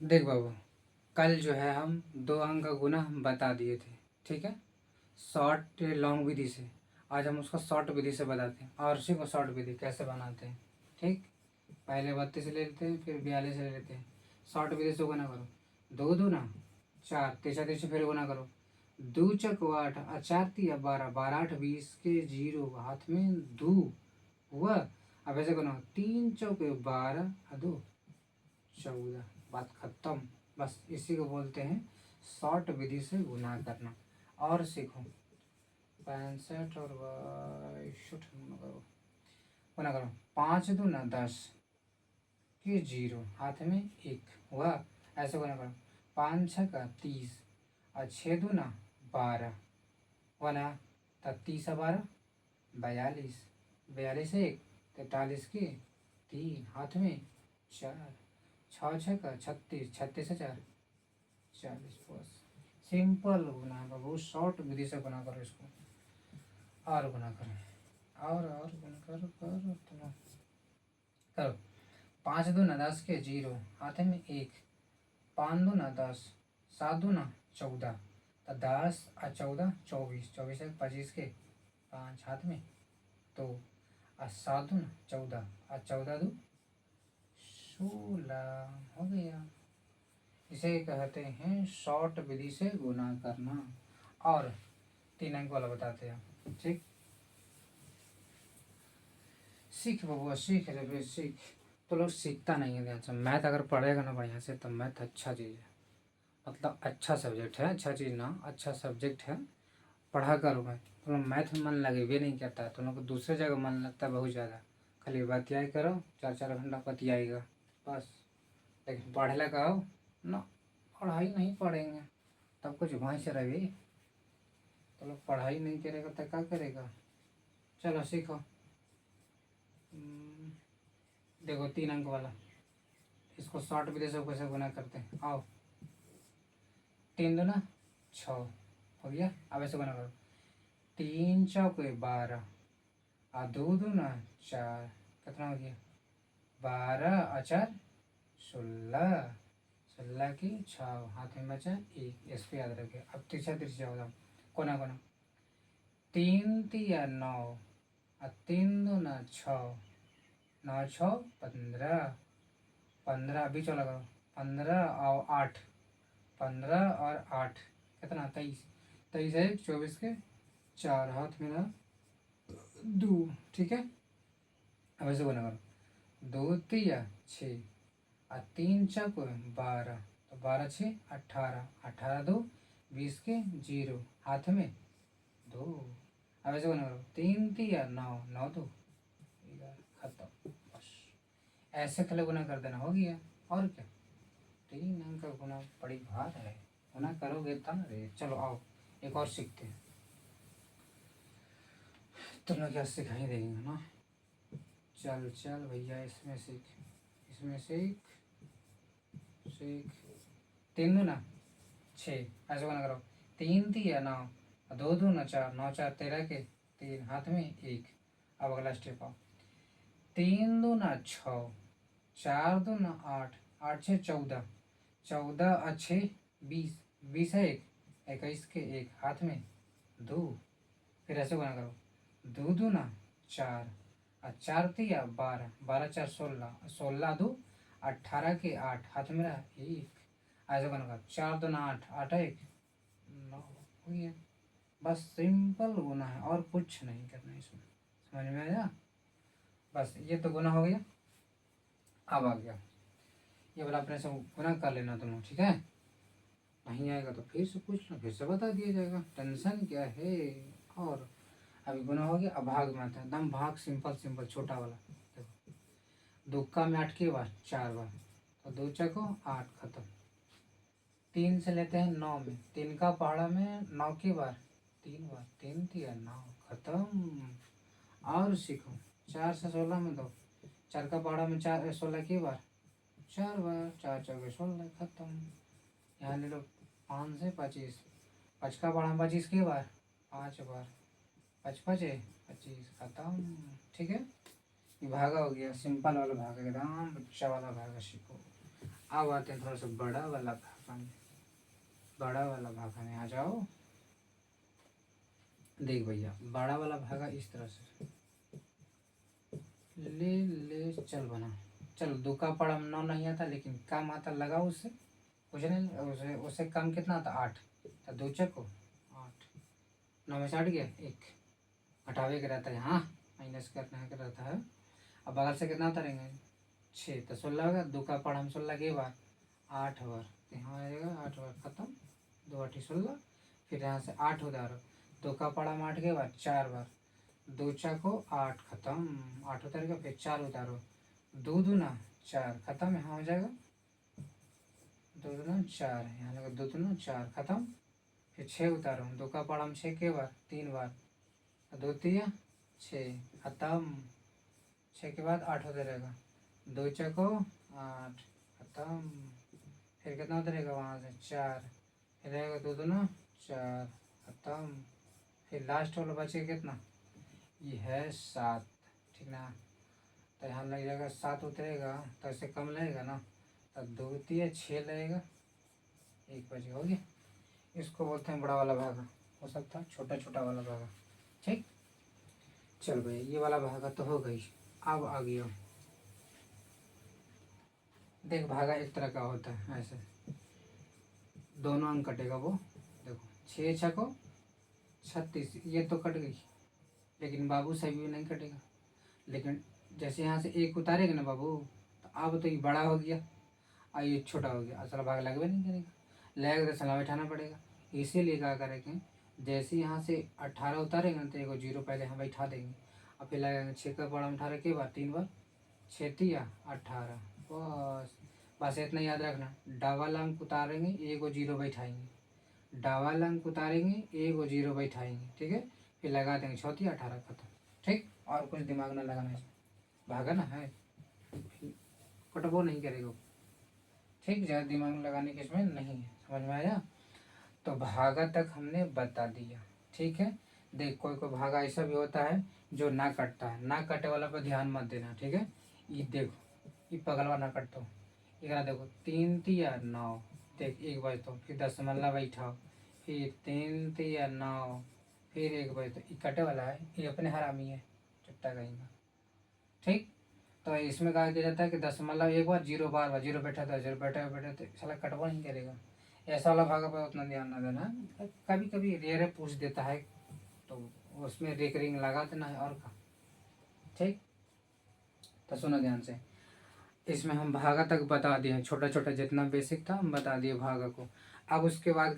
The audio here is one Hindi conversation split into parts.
देख बाबू, कल जो है हम दो अंक का गुना हम बता दिए थे, ठीक है, शॉर्ट लॉन्ग विधि से। आज हम उसको शॉर्ट विधि से बताते हैं और उसी को शॉर्ट विधि कैसे बनाते हैं। ठीक, पहले 32 ले लेते हैं, फिर 42 ले लेते हैं। शॉर्ट विधि से गुना करो, दो दूना चार, तीसा तीस फिर गुना करो, दो चक 8 और चार तिया 12, 12 8 20 के जीरो हाथ में दो हुआ। अब ऐसे गुना, तीन चौके 12 और दो 14, बात खत्म। बस इसी को बोलते हैं शॉर्ट विधि से गुना करना। और सीखो, 65 और 62 करो, गुना करो, 5 दूना 10 के जीरो हाथ में एक हुआ। ऐसे गुना करो, 5 छः का 30 और 6 दूना 12 हुआ ना। तब 30 और 12 42, 42 एक 43 के तीन हाथ में चार, छः छः का 36, 36 से 4 40। बस सिंपल गुना है बाबू, शॉर्ट विधि से गुना करो इसको। और गुना करो, और गुना करो करो इतना करो। 5 दूना 10 के जीरो हाथ में एक, 5 दूना 10, 7 दूना 14, तो 10 और 14 24, 24 एक 25 के 5 हाथ में दो, और 7 दूना 14 और 14 दो 16 हो गया। इसे कहते हैं शॉर्ट विधि से गुना करना। और 3 अंक वाला बताते हैं, ठीक। सीख बबुआ सीख रे बे सीख। तो लोग सीखता नहीं है ध्यान से। मैथ अगर पढ़ेगा ना बढ़िया से तो मैथ अच्छा चीज़ है, मतलब अच्छा सब्जेक्ट है। अच्छा चीज़ ना, अच्छा सब्जेक्ट है, पढ़ा करो। मैं तुम लोग मैथ में मन लगे भी नहीं करता है, तुम लोग को दूसरे जगह मन लगता है बहुत ज़्यादा। खाली बतियाई करो, 4 4 घंटा बतियाएगा बस, लेकिन पढ़े लगा हो ना, पढ़ाई नहीं पढ़ेंगे तब कुछ वहीं से रहे। तो लोग पढ़ाई नहीं करेगा तो क्या करेगा। चलो सीखो। देखो 3 अंक वाला, इसको शॉर्ट विधि से कैसे गुना करते हैं, आओ। 3 दूना 6 हो गया। अब ऐसे गुना करो, 3 चौके 12 और 2 दूना 4, कितना हो गया, 12 और 4 16, 16 की 6 हाथ में बचा एक, इसको याद रखे। अब तिरछा तिरछा होगा, कोना कोना, 3 तिया 9 और 3 दूना 6, 9 6 15, 15 बीच वाला करो, 15 और 8, 15 और 8 कितना 23, 23 है 24 के 4 हाथ में ना दो, ठीक है। अब ऐसे बना करो, 2 तिया 6 और 3 चक 12, तो 12 6 18, 18 2 20 के जीरो हाथ में दो। अब ऐसे बना करो, 3 तिया 9, 9 2 खत्म। बस ऐसे खले गुना कर देना, हो गया। और क्या, 3 अंक का गुना बड़ी भार है, गुना करोगे तब रे। चलो आओ एक और सीखते हैं। तुम लोग क्या सिखाई देंगे ना। चल चल भैया, इसमें सीख, इसमें सीख सीख। 3 दूना 6, ऐसे गुना करो, 3 तिया 9, 2 दूना 4, 9 4 13 के तीन हाथ में एक। अब अगला स्टेप आओ, 3 दूना 6, 4 दूना 8, 8 6 14, 14 और 6 20, 20 है एक, 21 के एक हाथ में दो। फिर ऐसे गुना करो, 2 दूना 4 और 4 तिया 12, 12 4 16, 16 दो 18 के 8 हाथ में रहा एक। ऐसे गुना करो, 4 दूना 8, 8 एक 9 हो गया। बस सिंपल गुना है और कुछ नहीं करना है इसमें, समझ में आया। बस ये तो गुना हो गया। अब आ गया ये वाला, अपने से गुना कर लेना तुम, ठीक है। नहीं आएगा तो फिर से पूछना, फिर से बता दिया जाएगा, टेंशन क्या है। और अभी गुना हो गया। अब भाग में आता है, एकदम भाग सिंपल सिंपल छोटा वाला। देखो, दुक्का में 8 के बार 4 बार, तो 2 चको 8 खत्म। 3 से लेते हैं 9 में, 3 का पहाड़ा में 9 की बार 3 बार, 3 तिया 9 खत्म। और सीखो, 4 से 16 में दो, 4 का पहाड़ा में 4 16 की बार 4 बार, 4 चौके 16 खत्म। यहाँ ले लो 5 से 25, 5 का पहाड़ा में 25 की बार 5 बार, 5 5 25 खत्म, ठीक है। ये भागा हो गया, सिंपल वाला भागा, एकदम बच्चा वाला भागा सीखो। अब आते हैं थोड़ा सा बड़ा वाला भागा में। बड़ा वाला भागा में आ जाओ। देख भैया, बड़ा वाला भागा इस तरह से ले ले चल बना। चलो दो का पड़ा 9 नहीं आता, लेकिन कम आता लगा उससे कुछ नहीं। उसे उससे कम कितना आता 8। तो दो चक्को 8, 9 में से 8 गया 1, घटावे का रहता है हाँ, माइनस करना का रहता है। अब बगल से कितना उतारेंगे 6, तो 16 होगा। दो का पढ़ हम 16 के बार 8 बार, तो यहाँ आ जाएगा 8 बार खत्म। 2 8 16। फिर यहाँ से 8 उतारो। दो का पढ़ा हम 8 के बार 4 बार, 2 को 8 खत्म। 8 उतार के फिर 4 उतारो। 2 दूना 4 खत्म। यहाँ हो जाएगा 2 दूना 4, यहाँ लगा 2 दूना 4 खत्म। फिर 6 उतारो। 2 का पढ़ा हम 6 के बार 3 बार, 2 तिया 6 खत्म। 6 के बाद 8 होता रहेगा। 2 को 8 खत्म। फिर कितना होता रहेगा वहाँ से 4, फिर रहेगा 2 दूना 4 खत्म। फिर लास्ट वाला बचेगा कितना, ये है 7, ठीक ना। तो यहाँ लग जाएगा 7 उतरेगा, तो इससे कम लगेगा ना, तो 2 तिया 6 लगेगा, 1 बच गया। हो गया, इसको बोलते हैं बड़ा वाला भागा। हो सकता है छोटा छोटा वाला भागा। ठीक, चल भाई ये वाला भागा तो हो गई। अब आ गया, देख भागा एक तरह का होता है ऐसे, दोनों अंक कटेगा वो। देखो 6 छको 36, ये तो कट गई, लेकिन बाबू सही भी नहीं कटेगा। लेकिन जैसे यहाँ से 1 उतारेगा ना बाबू, तो अब तो ये बड़ा हो गया और ये छोटा हो गया, असल भाग लगभग नहीं करेगा, लगेगा तो सलाह बैठाना पड़ेगा। इसीलिए क्या करेंगे, जैसे यहाँ से 18 उतारेंगे ना, तो एगो 0 पहले हम बैठा देंगे, और फिर लगेगा 6 का बड़ा 18 के बार 3 बार 6 तिया 18। बस बस इतना याद रखना, डबल अंक उतारेंगे एगो 0 बैठाएंगे, डबल अंक उतारेंगे एगो 0 बैठाएंगे, ठीक है। फिर लगा देंगे 6 तिया 18 खत्म। ठीक, और कुछ दिमाग ना लगाना है, भागा ना है, कटबो नहीं करेगा। ठीक, ज़्यादा दिमाग लगाने की इसमें नहीं है, समझ में आया। तो भागा तक हमने बता दिया, ठीक है। देख कोई कोई भागा ऐसा भी होता है जो ना कटता है, ना कटे वाला पर ध्यान मत देना, ठीक है। ये देखो, ये पगलवा ना कटता हूँ, एक देखो 3 तिया 9, देख 1 बजे तो फिर दशमलव बैठाओ, फिर 3 तिया 9, फिर 1 बजे तो ये कटे वाला है, ये अपने हरामी है, चट्टा कहेंगे। ठीक, तो इसमें कहा किया जाता है कि दशमलव एक बार 0 बार बार 0 बैठा था 0 बैठा बैठा तो साला कटवा नहीं करेगा। ऐसा वाला भागा पर उतना ध्यान ना देना, कभी कभी रेयर पूछ देता है तो उसमें रिंग लगा देना है और का। ठीक, तो सुनो ध्यान से, इसमें हम भागा तक बता दिए, छोटा छोटा जितना बेसिक था हम बता दिए भागा को। अब उसके बाद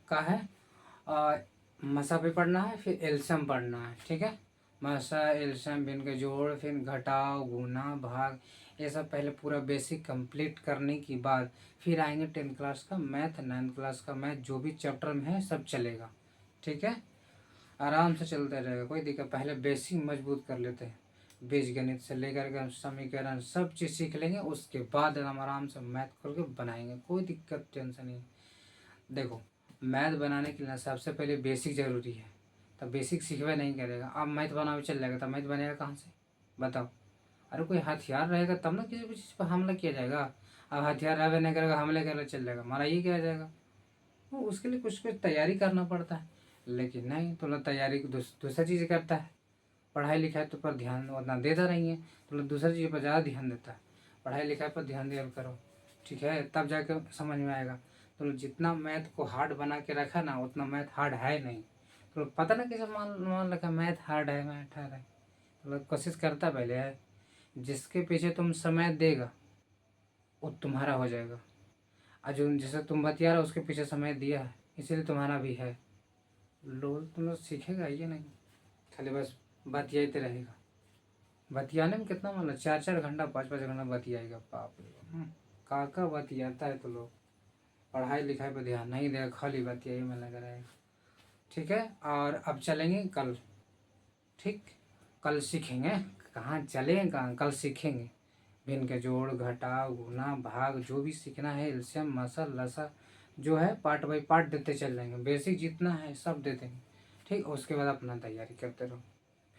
का है मसा पे पढ़ना है, फिर एल्शियम पढ़ना है, ठीक है। मसा एल्शियम भिन्न के जोड़, फिर घटाव गुना भाग, ये सब पहले पूरा बेसिक कंप्लीट करने के बाद फिर आएंगे 10th क्लास का मैथ, 9th क्लास का मैथ, जो भी चैप्टर में है सब चलेगा, ठीक है। आराम से चलते रहेगा, कोई दिक्कत। पहले बेसिक मजबूत कर लेते हैं, बीजगणित से लेकर के समीकरण सब चीज़ सीख लेंगे, उसके बाद हम आराम से मैथ खोल के बनाएंगे, कोई दिक्कत टेंशन नहीं। देखो मैथ बनाने के लिए सबसे पहले बेसिक ज़रूरी है, तो बेसिक सीखवे नहीं करेगा, अब मैथ बनावे चल जाएगा, तो मैथ बनेगा कहाँ से बताओ। अरे कोई हथियार रहेगा तब ना किसी भी चीज़ पर हमला किया जाएगा। अब हथियार रहे नहीं करेगा, हमले करेगा चल जाएगा, मारा ही किया जाएगा। तो उसके लिए कुछ कुछ तैयारी करना पड़ता है, लेकिन नहीं तो लोग तैयारी दूसरा चीज़ करता है। पढ़ाई लिखाई तो पर ध्यान उतना देता नहीं है, तो लोग दूसरी चीज़ पर ज़्यादा ध्यान देता है। पढ़ाई लिखाई पर ध्यान दिया करो, ठीक है, तब जाके समझ में आएगा। तो लोग जितना मैथ को हार्ड बना के रखा ना, उतना मैथ हार्ड है नहीं। तो लोग पता ना कैसे मान मान रखा मैथ हार्ड है, मैथ हार्ड है। तो लोग कोशिश करता पहले है, जिसके पीछे तुम समय देगा वो तुम्हारा हो जाएगा। और जो जैसे तुम बतिया रहे हो उसके पीछे समय दिया है, इसीलिए तुम्हारा भी है। लोग तुम लोग सीखेगा ये नहीं, खाली बस बतियाते रहेगा। बतियाने में कितना मतलब 4 4 घंटा 5 5 घंटा बतियाएगा, बाप रे बाप। काका बतियाता है तो लोग पढ़ाई लिखाई पर ध्यान नहीं देगा, खाली बतियाई में लगा रहेगा, ठीक है। और अब चलेंगे कल, ठीक, कल सीखेंगे, कहाँ चलेंगे कहाँ, कल सीखेंगे भिन्न के जोड़ घटाव गुना भाग, जो भी सीखना है एल्शियम मसल लसा जो है पार्ट बाई पार्ट देते चल जाएंगे, बेसिक जितना है सब दे देंगे, ठीक। उसके बाद अपना तैयारी करते रहो,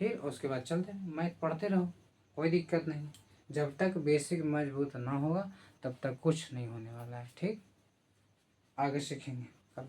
फिर उसके बाद चलते हैं मैथ पढ़ते रहो, कोई दिक्कत नहीं। जब तक बेसिक मजबूत ना होगा तब तक कुछ नहीं होने वाला है। ठीक, आगे सीखेंगे कल।